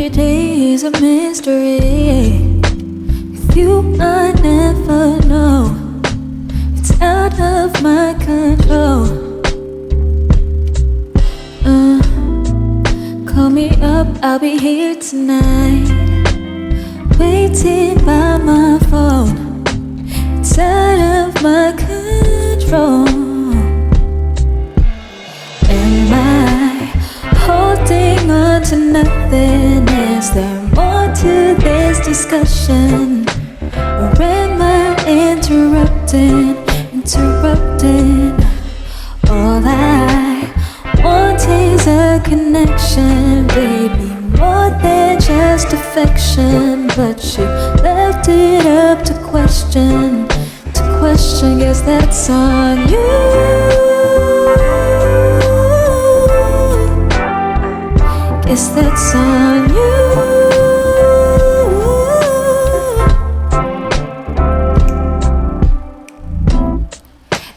Every day is a mystery. With you I never know. It's out of my control. Call me up, I'll be here tonight. Waiting by my phone. It's out of my control. Am I holding on to nothing? Is there more to this discussion? Or am I interrupting? All I want is a connection, baby, more than just affection. But you left it up to question. Guess that's on you. Guess that's on you.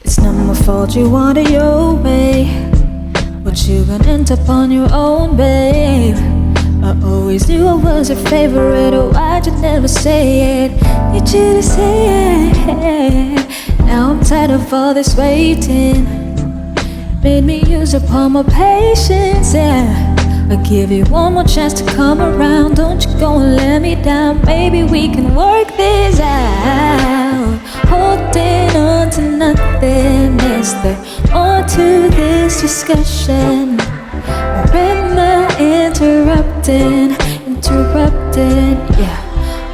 It's not my fault you want it your way, but you gonna end up on your own, babe. I always knew I was your favorite, oh why'd you never say it? Need you to say it. Now I'm tired of all this waiting. Made me use up all my patience, yeah. I'll give you one more chance to come around. Don't you go and let me down. Maybe we can work this out. Holding on to nothing. Is there more to this discussion? Or am I interrupting? Yeah.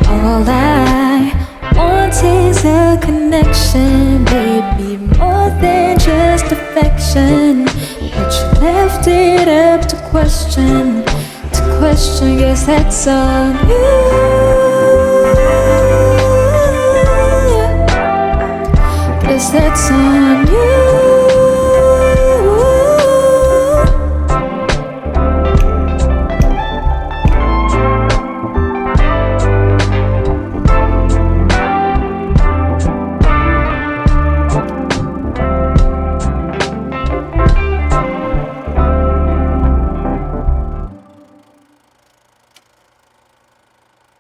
All I want is a connection, baby, more than just affection. But you left it up to question. Guess that's on you. Guess that's on you.